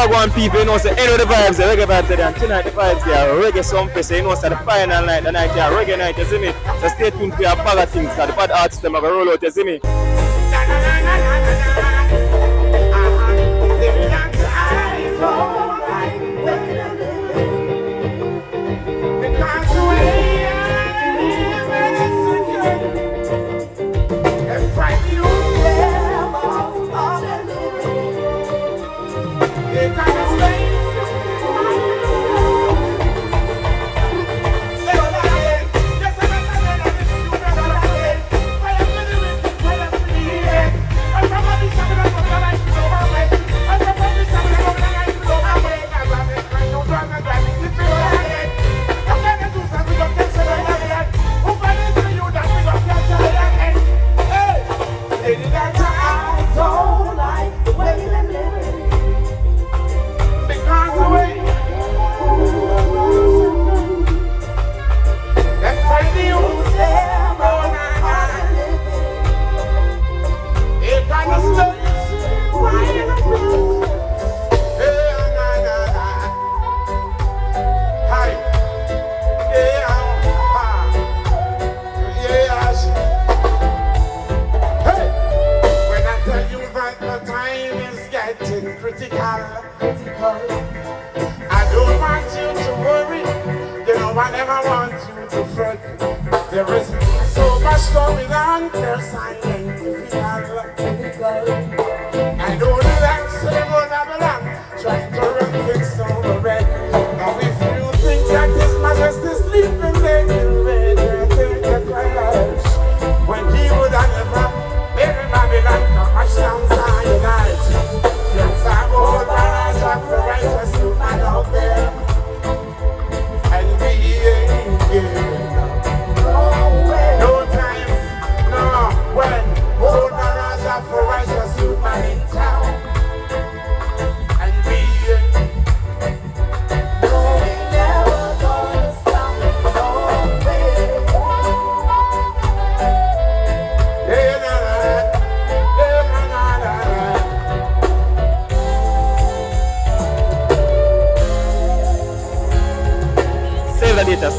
Wagwan people, you know, say, you know the vibes, the reggae vibes there, and tonight the vibes there, Reggae Sumfest, you know, so the final night, the night here, reggae night, you see me? So stay tuned for your bag of things, because the bad artists, them are going to roll out, you see me?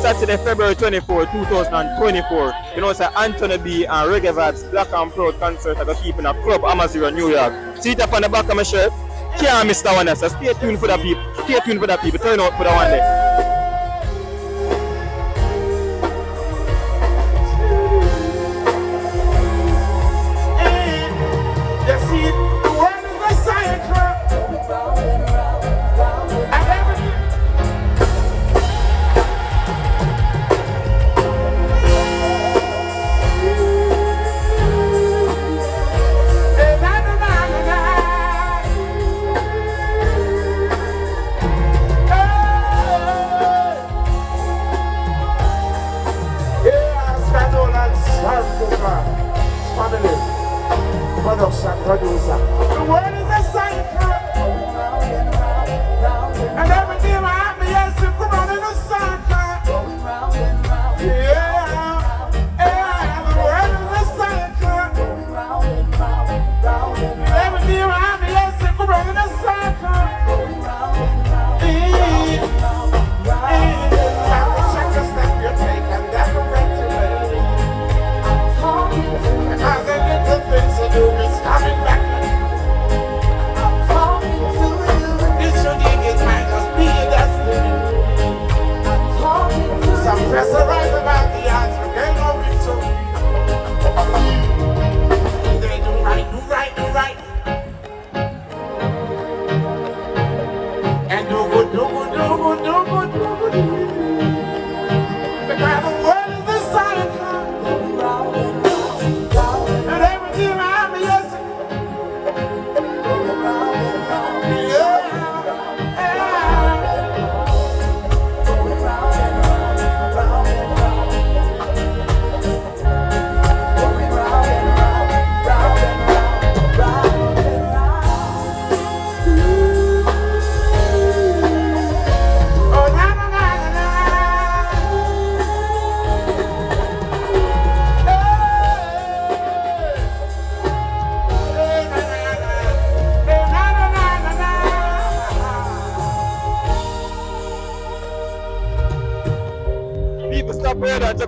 Saturday, February 24, 2024. You know, say Anthony B and Reggae Vibes Black and Proud concert are going to keep in a club, Amazon, New York. See it up on the back of my shirt. Can't miss that one there, so stay tuned for the people. Stay tuned for the people. Turn out for the one there. Oh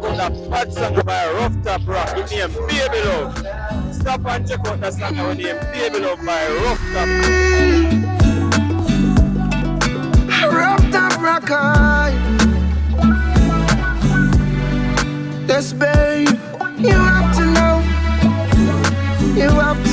out that bad song by Rufftop Rock. It named Baby Love. Stop and check out that song named Baby Love by Rufftop. Rufftop Rock. Yes, babe, you have to know. You have